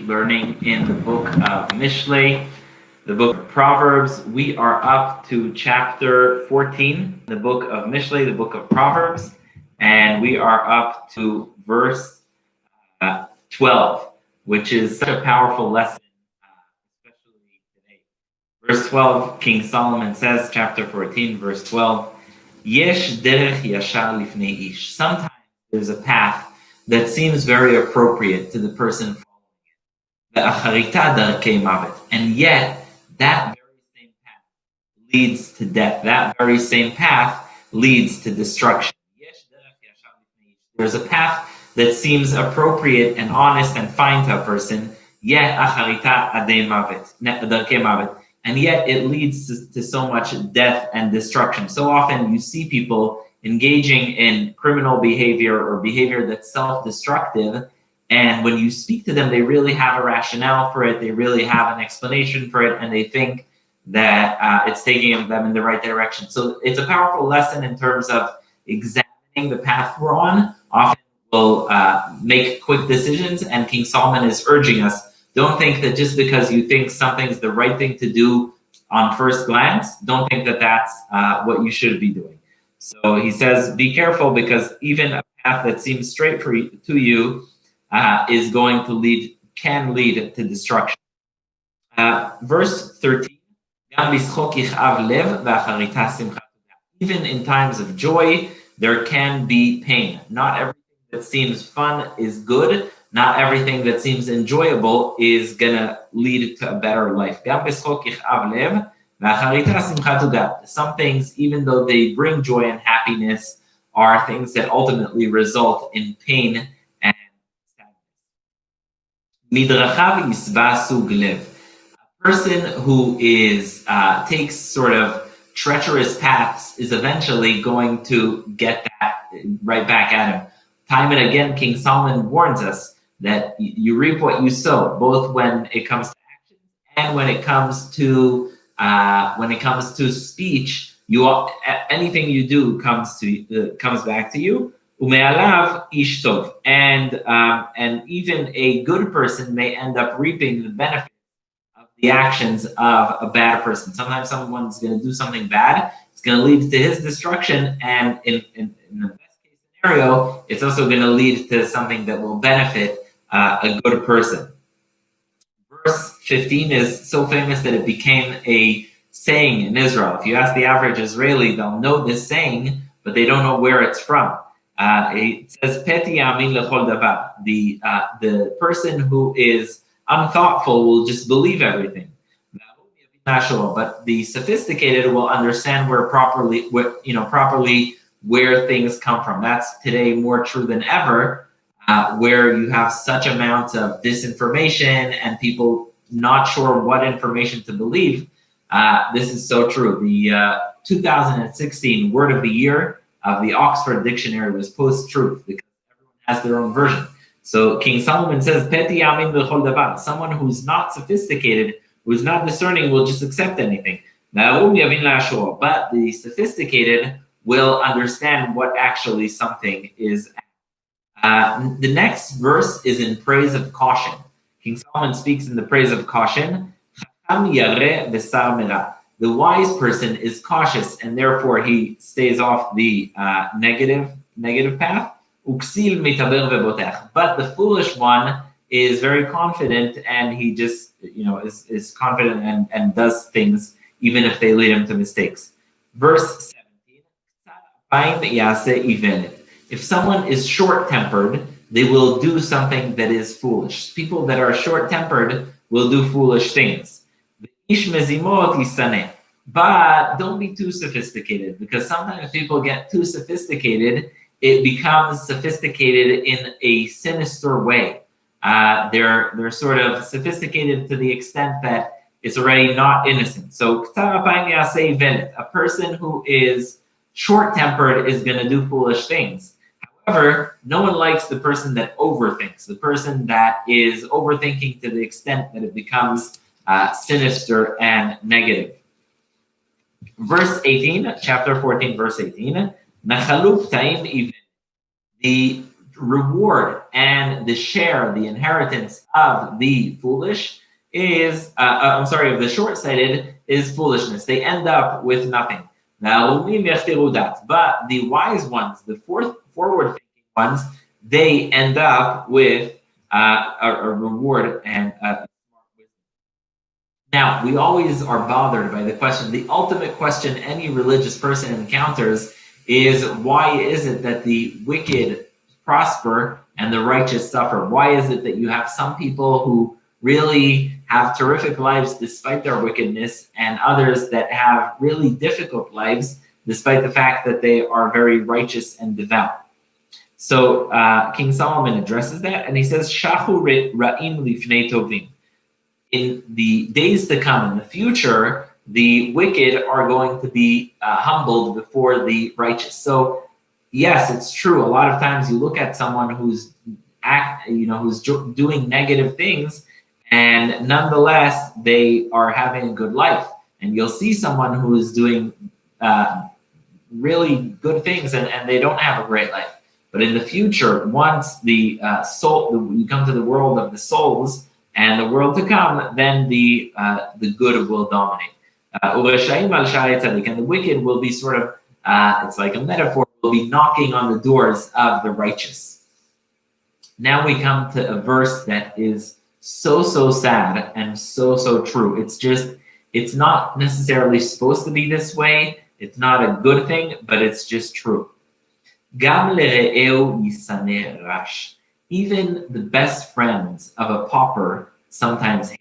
learning in the book of Mishlei, the book of Proverbs. We are up to chapter 14, the book of Mishlei, the book of Proverbs, and we are up to verse 12, which is such a powerful lesson, especially today. Verse 12, King Solomon says, chapter 14, verse 12, Yesh derech yashar lifnei ish. Sometimes there's a path that seems very appropriate to the person following it. And yet, that very same path leads to death. That very same path leads to destruction. There's a path that seems appropriate and honest and fine to a person, yet and yet it leads to so much death and destruction. So often you see people engaging in criminal behavior or behavior that's self-destructive, and when you speak to them, they really have a rationale for it, they really have an explanation for it, and they think that it's taking them in the right direction. So it's a powerful lesson in terms of examining the path we're on. Often we'll make quick decisions, and King Solomon is urging us, don't think that just because you think something's the right thing to do on first glance, don't think that that's what you should be doing. So he says, be careful, because even a path that seems straight to you is going to can lead to destruction. Verse 13, even in times of joy, there can be pain. Not everything that seems fun is good. Not everything that seems enjoyable is gonna lead to a better life. Some things, even though they bring joy and happiness, are things that ultimately result in pain and sadness. A person who takes sort of treacherous paths is eventually going to get that right back at him. Time and again, King Solomon warns us that you reap what you sow, both when it comes to action and when it comes to speech. Anything you do comes back to you. Ume'alav ish tov, and even a good person may end up reaping the benefit of the actions of a bad person. Sometimes someone's going to do something bad. It's going to lead to his destruction, and in the best case scenario, it's also going to lead to something that will benefit a good person. Verse 15 is so famous that it became a saying in Israel. If you ask the average Israeli, they'll know this saying, but they don't know where it's from. It says, Peti amin lechol davar. The person who is unthoughtful will just believe everything. But the sophisticated will understand properly where things come from. That's today more true than ever, where you have such amounts of disinformation and people not sure what information to believe. This is so true. The 2016 word of the year of the Oxford Dictionary was post-truth, because everyone has their own version. So King Solomon says, Peti amin b'chol davar. Someone who's not sophisticated, who's not discerning, will just accept anything. But the sophisticated will understand what actually something is. The next verse is in praise of caution. King Solomon speaks in the praise of caution. The wise person is cautious, and therefore he stays off the negative path. But the foolish one is very confident, and he just is confident and does things even if they lead him to mistakes. Verse 17. If someone is short-tempered, they will do something that is foolish. People that are short-tempered will do foolish things. But don't be too sophisticated, because sometimes people get too sophisticated. It becomes sophisticated in a sinister way. They're sort of sophisticated to the extent that it's already not innocent. So a person who is short-tempered is going to do foolish things. However, no one likes the person that overthinks, the person that is overthinking to the extent that it becomes sinister and negative. Verse 18, chapter 14, verse 18. The reward and the share, the inheritance of the foolish is, of the short-sighted is foolishness. They end up with nothing. But the wise ones, the forward-thinking ones, they end up with a reward and a Now, we always are bothered by the question. The ultimate question any religious person encounters is, why is it that the wicked prosper and the righteous suffer? Why is it that you have some people who really have terrific lives despite their wickedness, and others that have really difficult lives despite the fact that they are very righteous and devout? So King Solomon addresses that, and he says, Shahu ra'im lifnei tovim. In the days to come, in the future, the wicked are going to be humbled before the righteous. So, yes, it's true. A lot of times you look at someone who's doing negative things, and nonetheless they are having a good life. And you'll see someone who is doing really good things, and they don't have a great life. But in the future, once the you come to the world of the souls and the world to come, then the good will dominate. And the wicked will be sort of, it's like a metaphor, will be knocking on the doors of the righteous. Now we come to a verse that is so sad and so true. It's not necessarily supposed to be this way. It's not a good thing, but it's just true. Even the best friends of a pauper sometimes hate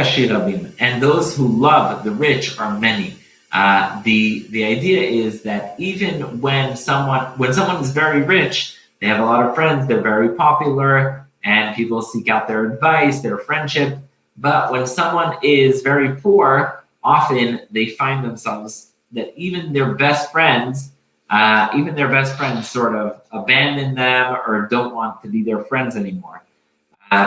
him. And those who love the rich are many. The idea is that even when someone is very rich, they have a lot of friends, they're very popular, and people seek out their advice, their friendship. But when someone is very poor, often they find themselves that even their best friends sort of abandon them or don't want to be their friends anymore.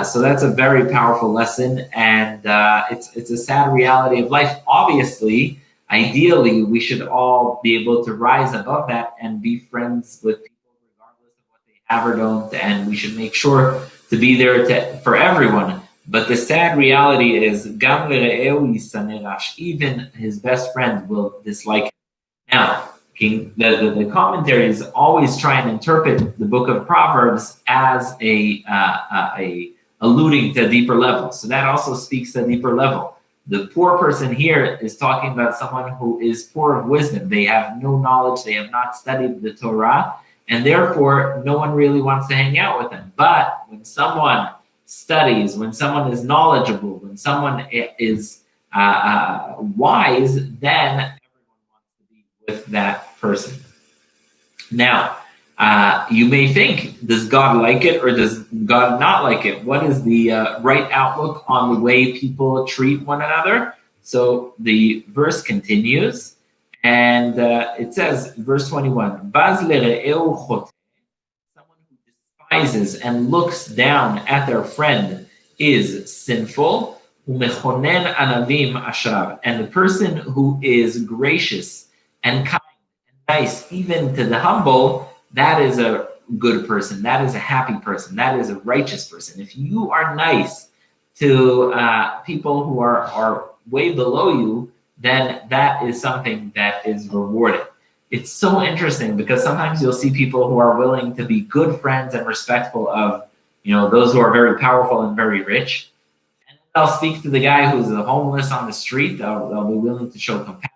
So that's a very powerful lesson, and it's a sad reality of life. Obviously, ideally, we should all be able to rise above that and be friends with people regardless of what they have or don't, and we should make sure to be there for everyone. But the sad reality is, even his best friend will dislike him. Now, the commentaries always try and interpret the book of Proverbs as a alluding to a deeper level. So that also speaks to a deeper level. The poor person here is talking about someone who is poor of wisdom. They have no knowledge, they have not studied the Torah, and therefore no one really wants to hang out with them. But when someone studies, when someone is knowledgeable, when someone is wise, then with that person. Now, you may think, does God like it or does God not like it? What is the right outlook on the way people treat one another? So the verse continues, and it says, verse 21, someone who despises and looks down at their friend is sinful, and the person who is gracious and kind and nice, even to the humble, that is a good person. That is a happy person. That is a righteous person. If you are nice to people who are way below you, then that is something that is rewarded. It's so interesting because sometimes you'll see people who are willing to be good friends and respectful of, those who are very powerful and very rich. And they'll speak to the guy who's homeless on the street. They'll be willing to show compassion.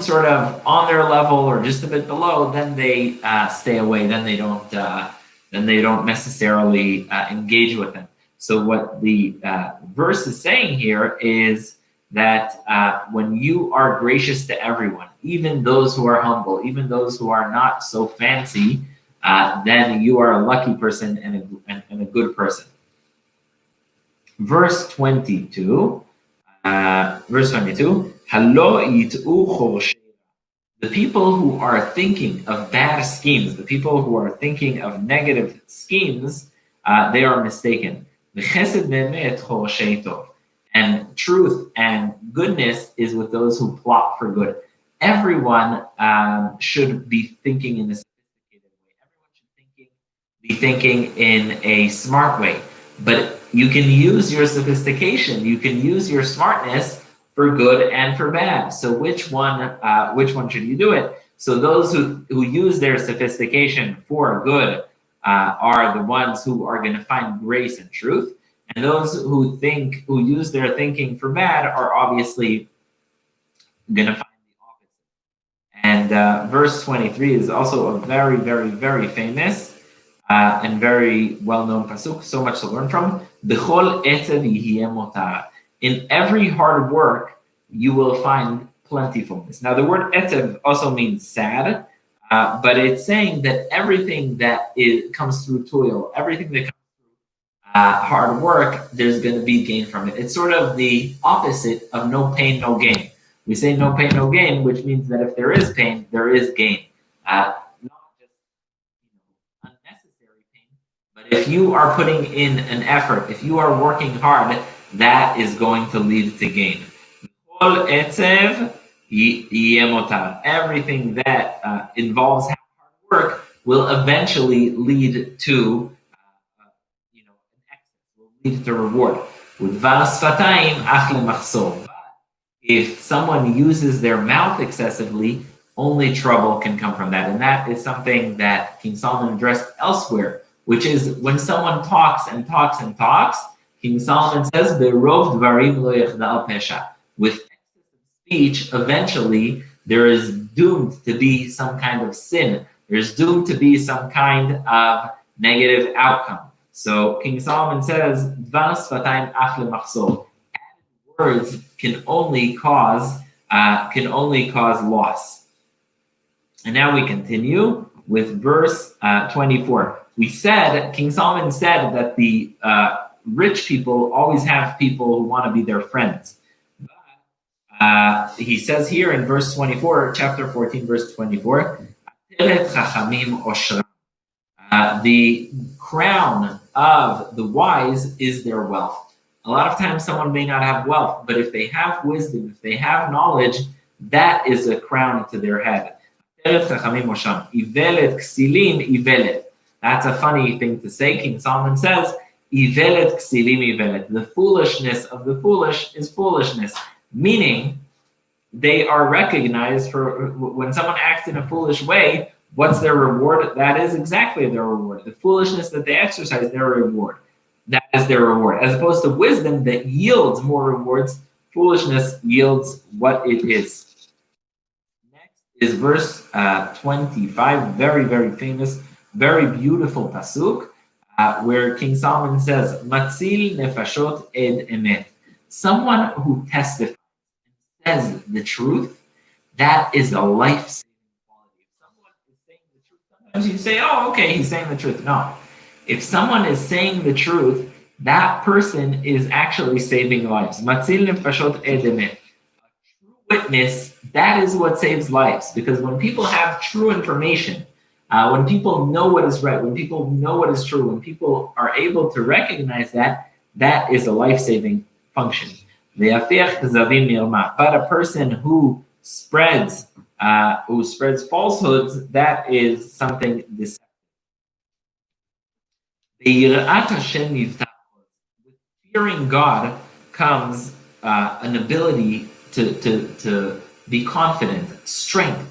Sort of on their level or just a bit below, then they stay away. Then they don't necessarily engage with them. So what the verse is saying here is that when you are gracious to everyone, even those who are humble, even those who are not so fancy, then you are a lucky person and a good person. Verse 22. The people who are thinking of bad schemes, the people who are thinking of negative schemes, they are mistaken. And truth and goodness is with those who plot for good. everyone should be thinking in a sophisticated way. Everyone should be thinking in a smart way. But you can use your sophistication, you can use your smartness for good and for bad. So which one should you do it? So those who use their sophistication for good are the ones who are going to find grace and truth. And those who use their thinking for bad are obviously going to find the opposite. And verse 23 is also a very, very, very famous and very well-known pasuk, so much to learn from. B'chol etzev yihiyeh motar. In every hard work, you will find plentifulness. Now, the word etzev also means sad, but it's saying that everything that comes through toil, everything that comes through hard work, there's going to be gain from it. It's sort of the opposite of no pain, no gain. We say no pain, no gain, which means that if there is pain, there is gain. Not just unnecessary pain, but if you are putting in an effort, if you are working hard, that is going to lead to gain. Everything that involves hard work will eventually lead to an excess, will lead to reward. If someone uses their mouth excessively, only trouble can come from that. And that is something that King Solomon addressed elsewhere, which is when someone talks and talks and talks, King Solomon says, "Berov dvarim lo yechdal pesha." With excessive speech, eventually there is doomed to be some kind of sin. There's doomed to be some kind of negative outcome. So King Solomon says, "Dvar sfatayim ach lemachsor." Words can only cause loss. And now we continue with verse 24. King Solomon said that the rich people always have people who want to be their friends. He says here in verse 24, chapter 14, verse 24, the crown of the wise is their wealth. A lot of times someone may not have wealth, but if they have wisdom, if they have knowledge, that is a crown to their head. That's a funny thing to say. King Solomon says, the foolishness of the foolish is foolishness, meaning they are recognized for when someone acts in a foolish way, what's their reward? That is exactly their reward. The foolishness that they exercise, their reward. That is their reward. As opposed to wisdom that yields more rewards, foolishness yields what it is. Next is verse 25, very, very famous, very beautiful pasuk, where King Solomon says, Matzil nefashot ed emet. Someone who testifies and says the truth, that is a life-saving quality. If someone is saying the truth, sometimes you say, oh, okay, he's saying the truth. No. If someone is saying the truth, that person is actually saving lives. Matzil nefashot ed emet. A true witness, that is what saves lives. Because when people have true information, when people know what is right, when people know what is true, when people are able to recognize that, that is a life-saving function. But a person who spreads falsehoods, that is something deceptive. With fearing God comes an ability to be confident, strength.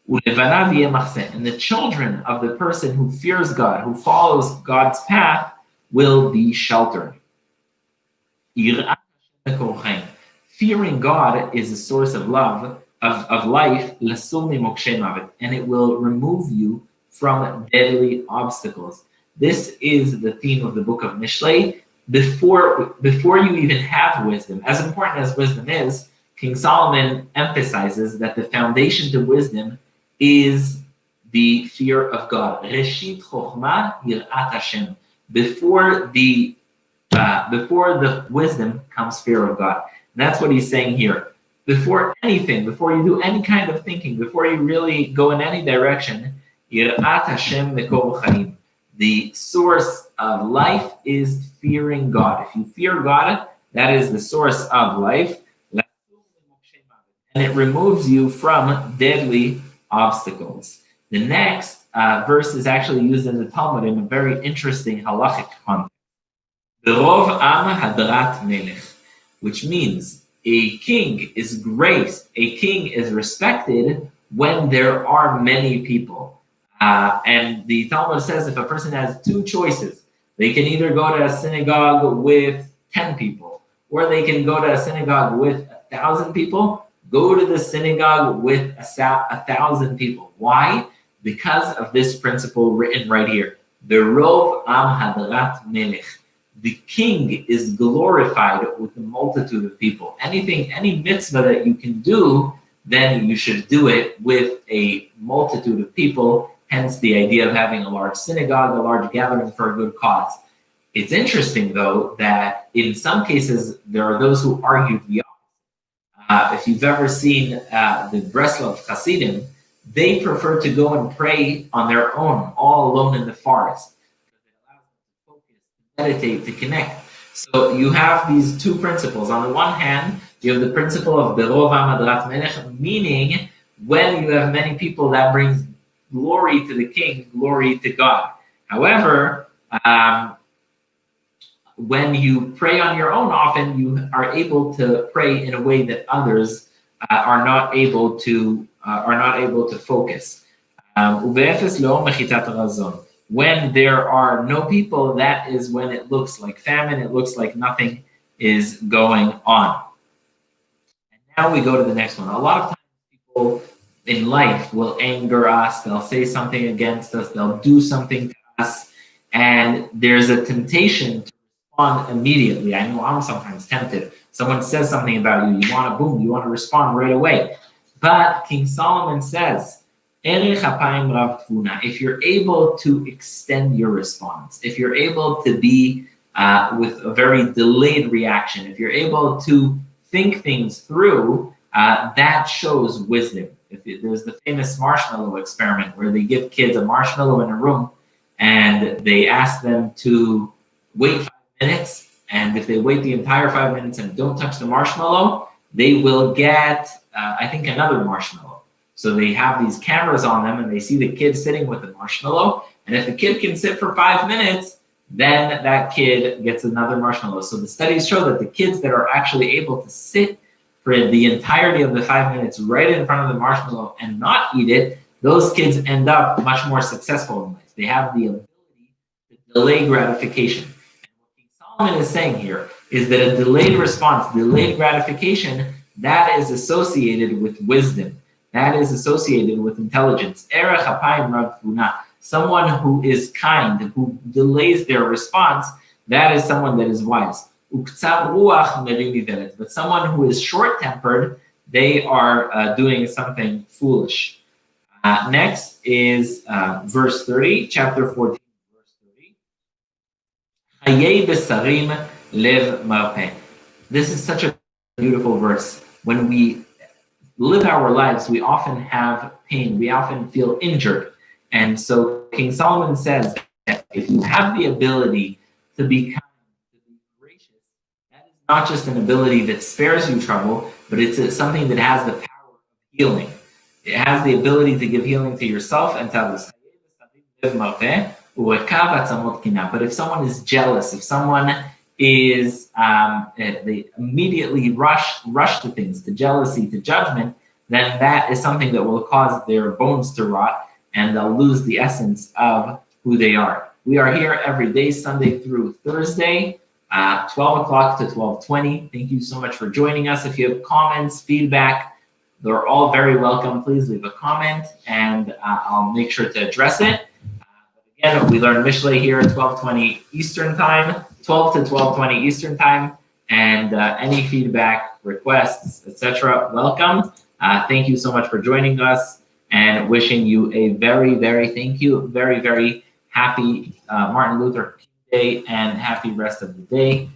And the children of the person who fears God, who follows God's path, will be sheltered. Fearing God is a source of love, of life, and it will remove you from deadly obstacles. This is the theme of the book of Mishlei. Before you even have wisdom, as important as wisdom is, King Solomon emphasizes that the foundation to wisdom is the fear of God. Reshit chokhmah yirat Hashem. Before the wisdom comes fear of God. And that's what he's saying here. Before anything, before you do any kind of thinking, before you really go in any direction, yirat Hashem mekor chaim. The source of life is fearing God. If you fear God, that is the source of life. and it removes you from deadly obstacles. The next verse is actually used in the Talmud in a very interesting halachic context. Berov am hadrat melech, which means a king is graced, a king is respected when there are many people. And the Talmud says if a person has two choices, they can either go to a synagogue with 10 people, or they can go to a synagogue with 1,000 people. Go to the synagogue with 1,000 people. Why? Because of this principle written right here. Berov am hadrat melech. The king is glorified with a multitude of people. Any mitzvah that you can do, then you should do it with a multitude of people. Hence the idea of having a large synagogue, a large gathering for a good cause. It's interesting, though, that in some cases there are those who argue the opposite. If you've ever seen the Breslov Hasidim, they prefer to go and pray on their own, all alone in the forest. It allows them to focus, to meditate, to connect. So you have these two principles. On the one hand, you have the principle of Berov Hadrat Melech, meaning when you have many people, that brings glory to the king, glory to God. However, when you pray on your own, often you are able to pray in a way that others are not able to focus. When there are no people, that is when it looks like famine. It looks like nothing is going on. And now we go to the next one. A lot of times people in life will anger us. They'll say something against us. They'll do something to us. And there's a temptation to respond immediately. I know I'm sometimes tempted. Someone says something about you. You want to respond right away. But King Solomon says, if you're able to extend your response, if you're able to be with a very delayed reaction, if you're able to think things through, that shows wisdom. There's the famous Marshmallow Experiment where they give kids a marshmallow in a room and they ask them to wait 5 minutes. And if they wait the entire 5 minutes and don't touch the marshmallow, they will get, I think, another marshmallow. So they have these cameras on them and they see the kid sitting with the marshmallow. And if the kid can sit for 5 minutes, then that kid gets another marshmallow. So the studies show that the kids that are actually able to sit for the entirety of the 5 minutes right in front of the marshmallow and not eat it, those kids end up much more successful in life. They have the ability to delay gratification. And what King Solomon is saying here is that a delayed response, delayed gratification, that is associated with wisdom. That is associated with intelligence. Someone who is kind, who delays their response, that is someone that is wise. But someone who is short-tempered, they are doing something foolish. Next is verse 30, chapter 14, verse 30. This is such a beautiful verse. When we live our lives, we often have pain. We often feel injured. And so King Solomon says that if you have the ability to be kind, to be gracious, that is not just an ability that spares you trouble, but it's something that has the power of healing. It has the ability to give healing to yourself and to others. But if someone is jealous, if someone is they immediately rush to things, to jealousy, to judgment, then that is something that will cause their bones to rot and they'll lose the essence of who they are. We are here every day, Sunday through Thursday, 12 o'clock to 12:20. Thank you so much for joining us. If you have comments, feedback, they're all very welcome. Please leave a comment and I'll make sure to address it. Again, we learn Mishlei here at 12:20 Eastern Time, 12 to 12:20 Eastern Time, and any feedback, requests, etc., welcome. Thank you so much for joining us and wishing you a very, very happy Martin Luther King Day and happy rest of the day.